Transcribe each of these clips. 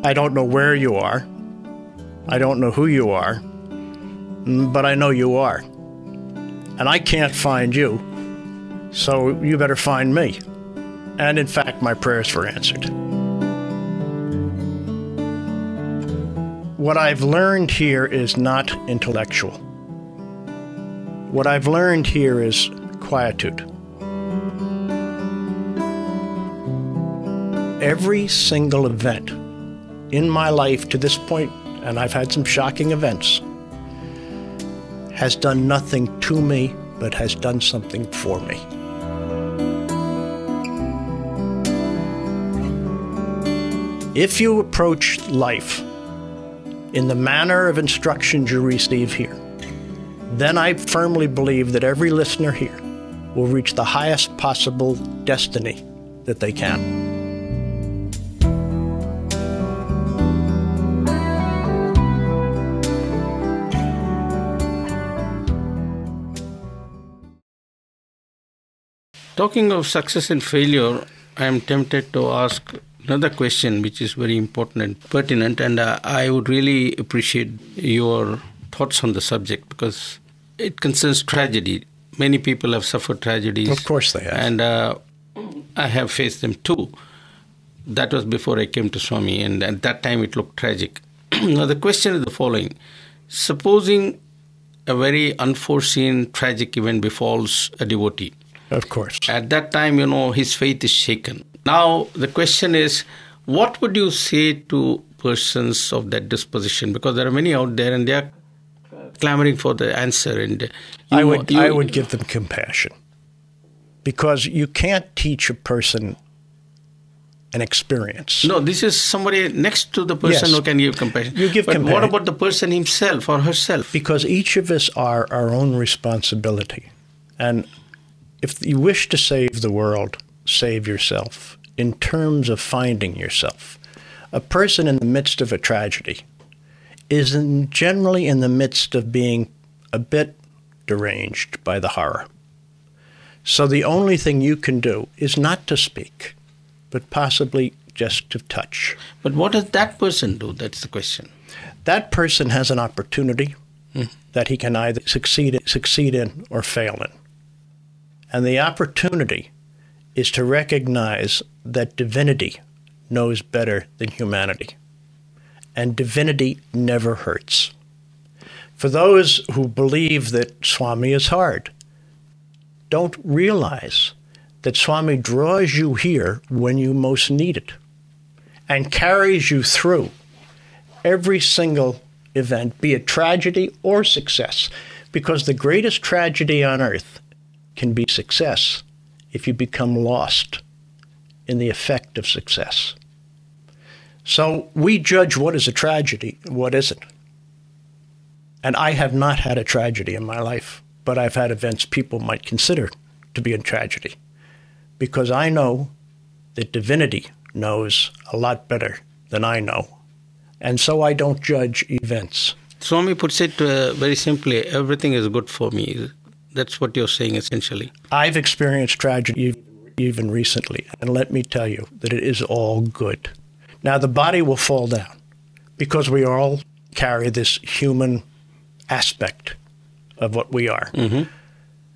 I don't know where you are. I don't know who you are, but I know you are. And I can't find you, so you better find me. And in fact, my prayers were answered. What I've learned here is not intellectual. What I've learned here is quietude. Every single event in my life to this point, and I've had some shocking events, has done nothing to me, but has done something for me. If you approach life in the manner of instructions you receive here, then I firmly believe that every listener here will reach the highest possible destiny that they can. Talking of success and failure, I am tempted to ask another question which is very important and pertinent, and I would really appreciate your thoughts on the subject because it concerns tragedy. Many people have suffered tragedies. Of course they have. And I have faced them too. That was before I came to Swami, and at that time it looked tragic. Now the question is the following. Supposing a very unforeseen tragic event befalls a devotee. Of course. At that time, his faith is shaken. Now, the question is, what would you say to persons of that disposition? Because there are many out there and they are clamoring for the answer. And I would give them compassion. Because you can't teach a person an experience. No, this is somebody next to the person who can give compassion. You give compassion. What about the person himself or herself? Because each of us are our own responsibility. And if you wish to save the world, save yourself in terms of finding yourself. A person in the midst of a tragedy is generally in the midst of being a bit deranged by the horror. So the only thing you can do is not to speak, but possibly just to touch. But what does that person do? That's the question. That person has an opportunity that he can either succeed in or fail in. And the opportunity is to recognize that divinity knows better than humanity. And divinity never hurts. For those who believe that Swami is hard, don't realize that Swami draws you here when you most need it and carries you through every single event, be it tragedy or success. Because the greatest tragedy on earth can be success if you become lost in the effect of success. So we judge what is a tragedy and what isn't. And I have not had a tragedy in my life, but I've had events people might consider to be a tragedy, because I know that divinity knows a lot better than I know. And so I don't judge events. Swami puts it very simply, everything is good for me. That's what you're saying, essentially. I've experienced tragedy even recently, and let me tell you that it is all good. Now, the body will fall down because we all carry this human aspect of what we are. Mm-hmm.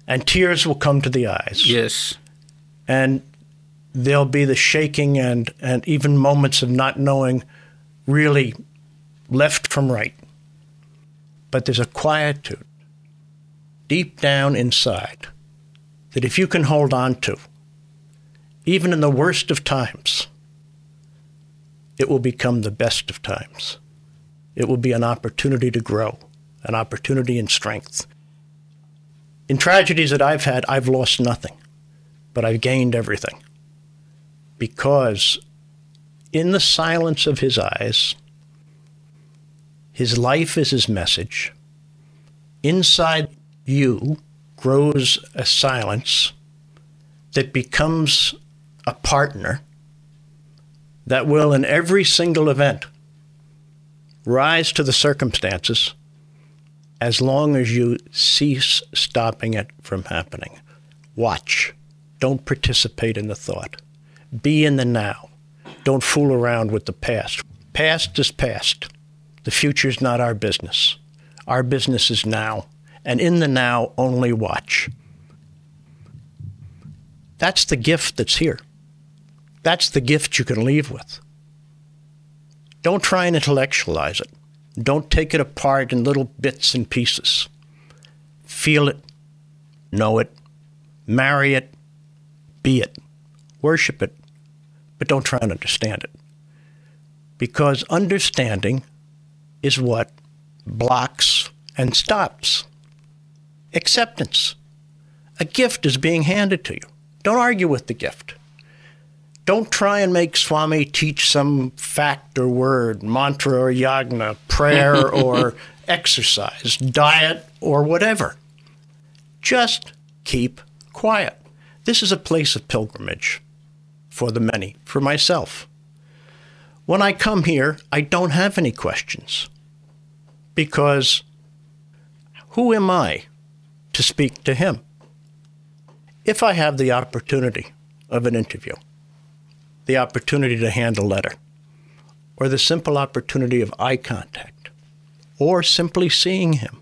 And tears will come to the eyes. Yes. And there'll be the shaking and even moments of not knowing really left from right. But there's a quietude deep down inside that if you can hold on to, even in the worst of times, it will become the best of times. It will be an opportunity to grow, an opportunity in strength. In tragedies that I've had, I've lost nothing, but I've gained everything. Because in the silence of his eyes, his life is his message. Inside you grows a silence that becomes a partner that will, in every single event, rise to the circumstances as long as you cease stopping it from happening. Watch. Don't participate in the thought. Be in the now. Don't fool around with the past. Past is past. The future's not our business. Our business is now, and in the now, only watch. That's the gift that's here. That's the gift you can leave with. Don't try and intellectualize it. Don't take it apart in little bits and pieces. Feel it, know it, marry it, be it, worship it, but don't try and understand it. Because understanding is what blocks and stops. Acceptance. A gift is being handed to you. Don't argue with the gift. Don't try and make Swami teach some fact or word, mantra or yagna, prayer or exercise, diet or whatever. Just keep quiet. This is a place of pilgrimage for the many, for myself. When I come here, I don't have any questions, because who am I to speak to him? If I have the opportunity of an interview, the opportunity to hand a letter, or the simple opportunity of eye contact, or simply seeing him,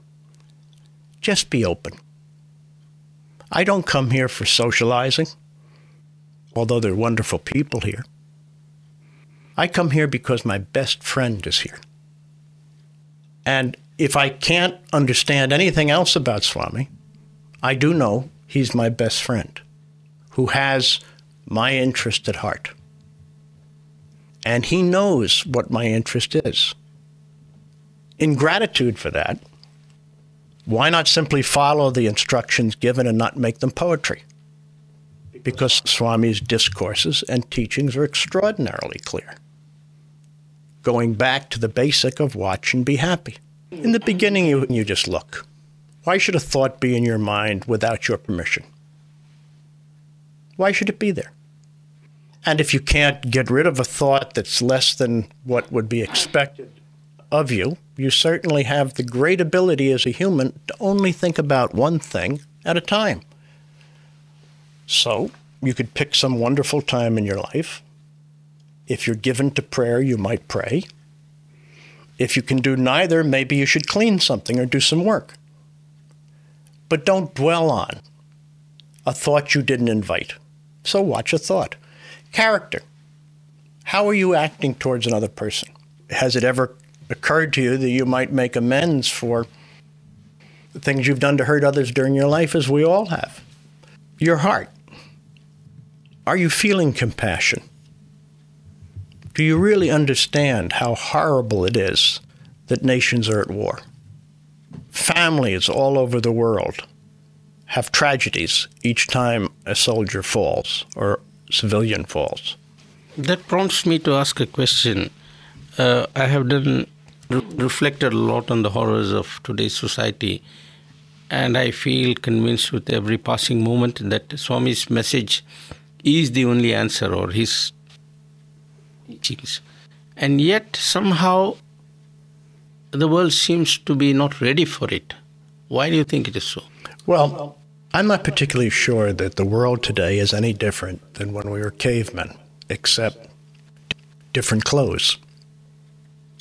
just be open. I don't come here for socializing, although there are wonderful people here. I come here because my best friend is here. And if I can't understand anything else about Swami, I do know he's my best friend who has my interest at heart. And he knows what my interest is. In gratitude for that, why not simply follow the instructions given and not make them poetry? Because Swami's discourses and teachings are extraordinarily clear. Going back to the basic of watch and be happy. In the beginning, you just look. Why should a thought be in your mind without your permission? Why should it be there? And if you can't get rid of a thought that's less than what would be expected of you, you certainly have the great ability as a human to only think about one thing at a time. So you could pick some wonderful time in your life. If you're given to prayer, you might pray. If you can do neither, maybe you should clean something or do some work. But don't dwell on a thought you didn't invite. So watch a thought. Character. How are you acting towards another person? Has it ever occurred to you that you might make amends for the things you've done to hurt others during your life, as we all have? Your heart. Are you feeling compassion? Do you really understand how horrible it is that nations are at war? Families all over the world have tragedies each time a soldier falls or civilian falls. That prompts me to ask a question. I have reflected a lot on the horrors of today's society, and I feel convinced with every passing moment that Swami's message is the only answer, or his teachings. And yet somehow the world seems to be not ready for it. Why do you think it is so? Well, I'm not particularly sure that the world today is any different than when we were cavemen, except different clothes.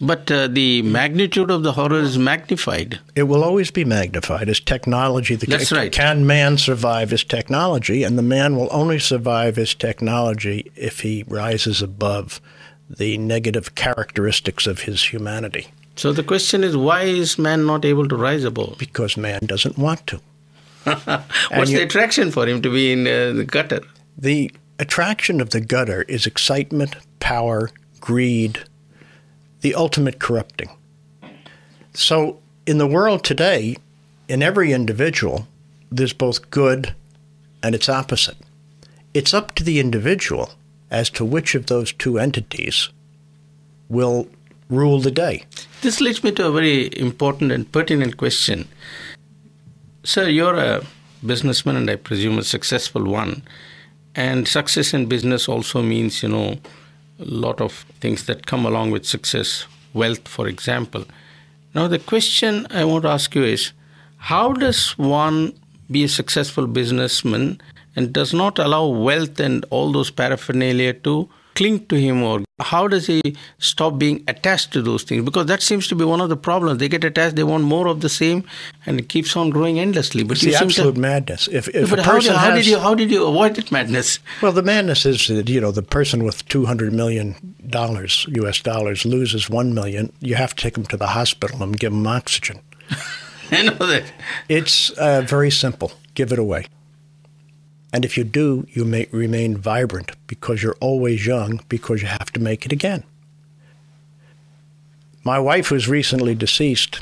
But the magnitude of the horror is magnified. It will always be magnified as technology. That's right. Can man survive as technology? And the man will only survive as technology if he rises above the negative characteristics of his humanity. So the question is, why is man not able to rise above? Because man doesn't want to. What's the attraction for him to be in the gutter? The attraction of the gutter is excitement, power, greed, the ultimate corrupting. So in the world today, in every individual, there's both good and its opposite. It's up to the individual as to which of those two entities will rule the day. This leads me to a very important and pertinent question. Sir, you're a businessman, and I presume a successful one. And success in business also means, a lot of things that come along with success, wealth, for example. Now, the question I want to ask you is, how does one be a successful businessman and does not allow wealth and all those paraphernalia to cling to him, or how does he stop being attached to those things? Because that seems to be one of the problems. They get attached, they want more of the same, and it keeps on growing endlessly. But it's the absolute madness. If but a person how did you avoid that madness? Well, the madness is that, the person with $200 million US dollars loses $1 million. You have to take him to the hospital and give him oxygen. I know that. It's very simple. Give it away. And if you do, you may remain vibrant because you're always young, because you have to make it again. My wife, who's recently deceased,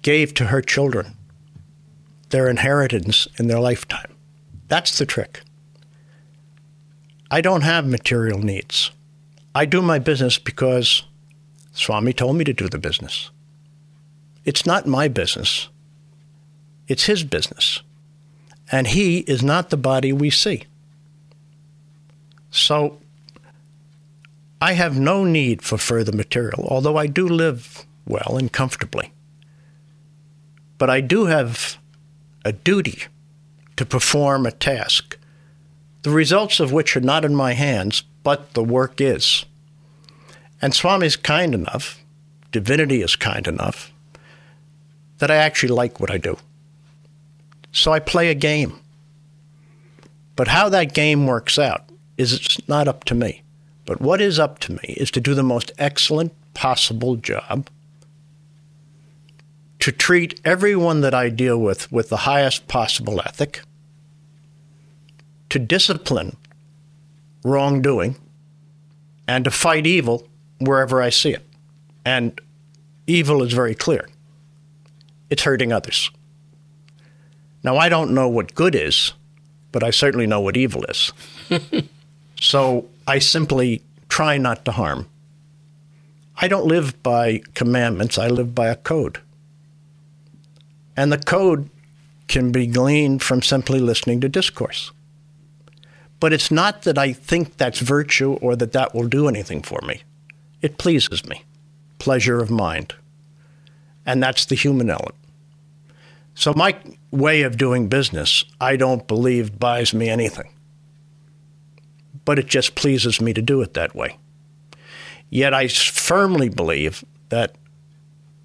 gave to her children their inheritance in their lifetime. That's the trick. I don't have material needs. I do my business because Swami told me to do the business. It's not my business. It's his business. And he is not the body we see. So I have no need for further material, although I do live well and comfortably. But I do have a duty to perform a task, the results of which are not in my hands, but the work is. And Swami is kind enough, divinity is kind enough, that I actually like what I do. So I play a game. But how that game works out it's not up to me. But what is up to me is to do the most excellent possible job, to treat everyone that I deal with the highest possible ethic, to discipline wrongdoing, and to fight evil wherever I see it. And evil is very clear. It's hurting others. Now, I don't know what good is, but I certainly know what evil is. So I simply try not to harm. I don't live by commandments. I live by a code. And the code can be gleaned from simply listening to discourse. But it's not that I think that's virtue or that will do anything for me. It pleases me. Pleasure of mind. And that's the human element. So my way of doing business, I don't believe buys me anything. But it just pleases me to do it that way. Yet I firmly believe that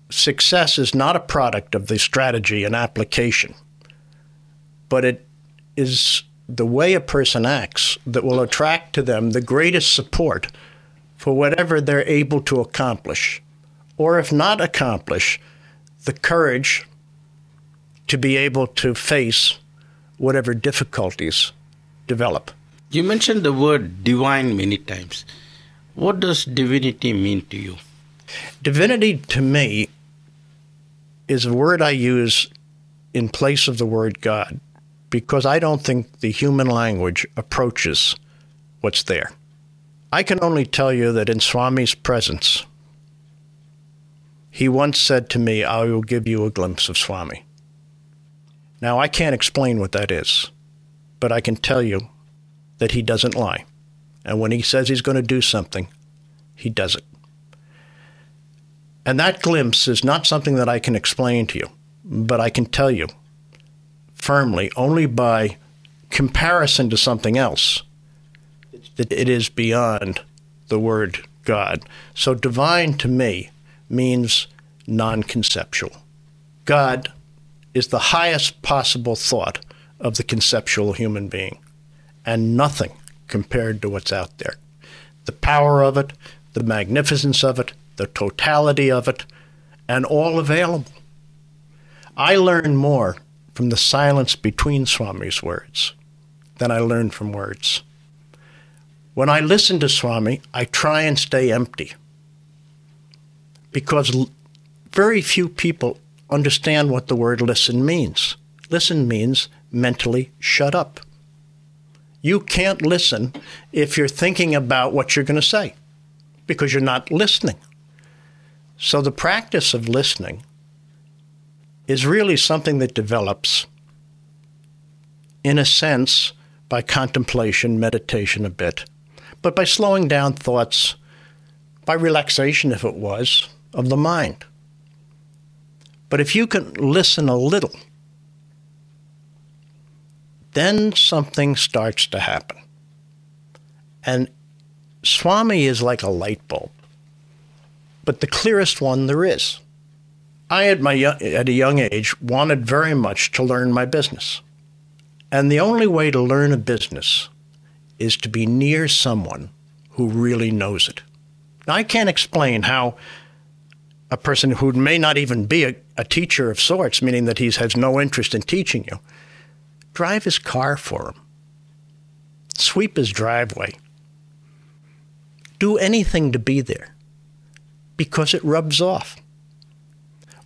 success is not a product of the strategy and application, but it is the way a person acts that will attract to them the greatest support for whatever they're able to accomplish, or if not accomplish, the courage to be able to face whatever difficulties develop. You mentioned the word divine many times. What does divinity mean to you? Divinity, to me, is a word I use in place of the word God, because I don't think the human language approaches what's there. I can only tell you that in Swami's presence, he once said to me, "I will give you a glimpse of Swami." Now, I can't explain what that is, but I can tell you that he doesn't lie. And when he says he's going to do something, he does it. And that glimpse is not something that I can explain to you, but I can tell you firmly, only by comparison to something else, that it is beyond the word God. So divine to me means non-conceptual. God is the highest possible thought of the conceptual human being, and nothing compared to what's out there. The power of it, the magnificence of it, the totality of it, and all available. I learn more from the silence between Swami's words than I learn from words. When I listen to Swami, I try and stay empty, because very few people understand what the word listen means. Listen means mentally shut up. You can't listen if you're thinking about what you're going to say, because you're not listening. So the practice of listening is really something that develops, in a sense, by contemplation, meditation a bit, but by slowing down thoughts, by relaxation, if it was, of the mind. But if you can listen a little, then something starts to happen. And Swami is like a light bulb, but the clearest one there is. I, at a young age, wanted very much to learn my business. And the only way to learn a business is to be near someone who really knows it. Now, I can't explain how a person who may not even be a teacher of sorts, meaning that he has no interest in teaching you, drive his car for him, sweep his driveway, do anything to be there, because it rubs off.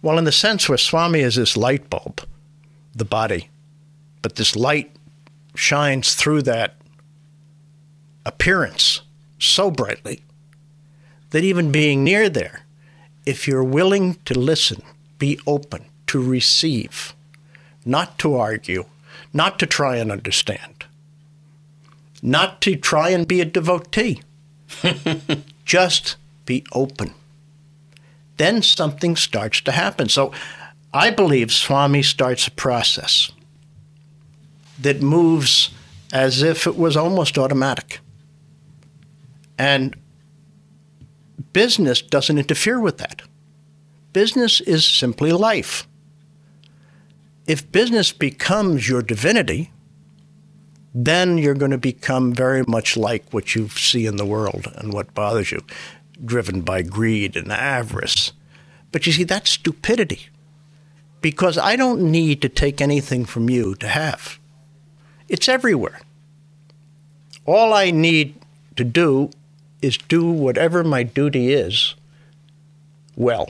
Well, in the sense where Swami is this light bulb, the body, but this light shines through that appearance so brightly that even being near there, if you're willing to listen, be open, to receive, not to argue, not to try and understand, not to try and be a devotee, just be open, then something starts to happen. So I believe Swami starts a process that moves as if it was almost automatic. And business doesn't interfere with that. Business is simply life. If business becomes your divinity, then you're going to become very much like what you see in the world and what bothers you, driven by greed and avarice. But you see, that's stupidity, because I don't need to take anything from you to have. It's everywhere. All I need to do is do whatever my duty is well.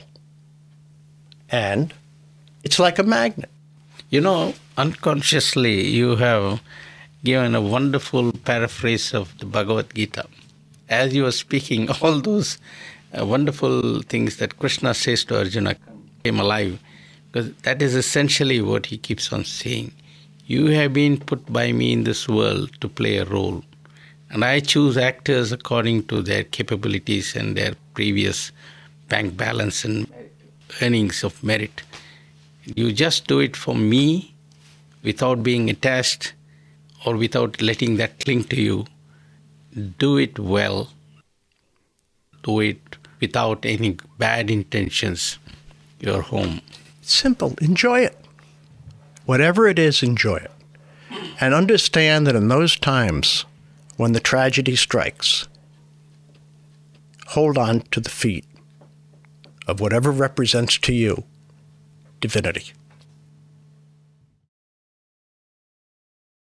And it's like a magnet. You know, unconsciously you have given a wonderful paraphrase of the Bhagavad Gita. As you were speaking, all those wonderful things that Krishna says to Arjuna came alive, because that is essentially what he keeps on saying. You have been put by me in this world to play a role, and I choose actors according to their capabilities and their previous bank balance and earnings of merit. You just do it for me without being attached or without letting that cling to you. Do it well. Do it without any bad intentions. You're home. Simple. Enjoy it. Whatever it is, enjoy it. And understand that in those times when the tragedy strikes, hold on to the feet of whatever represents to you divinity.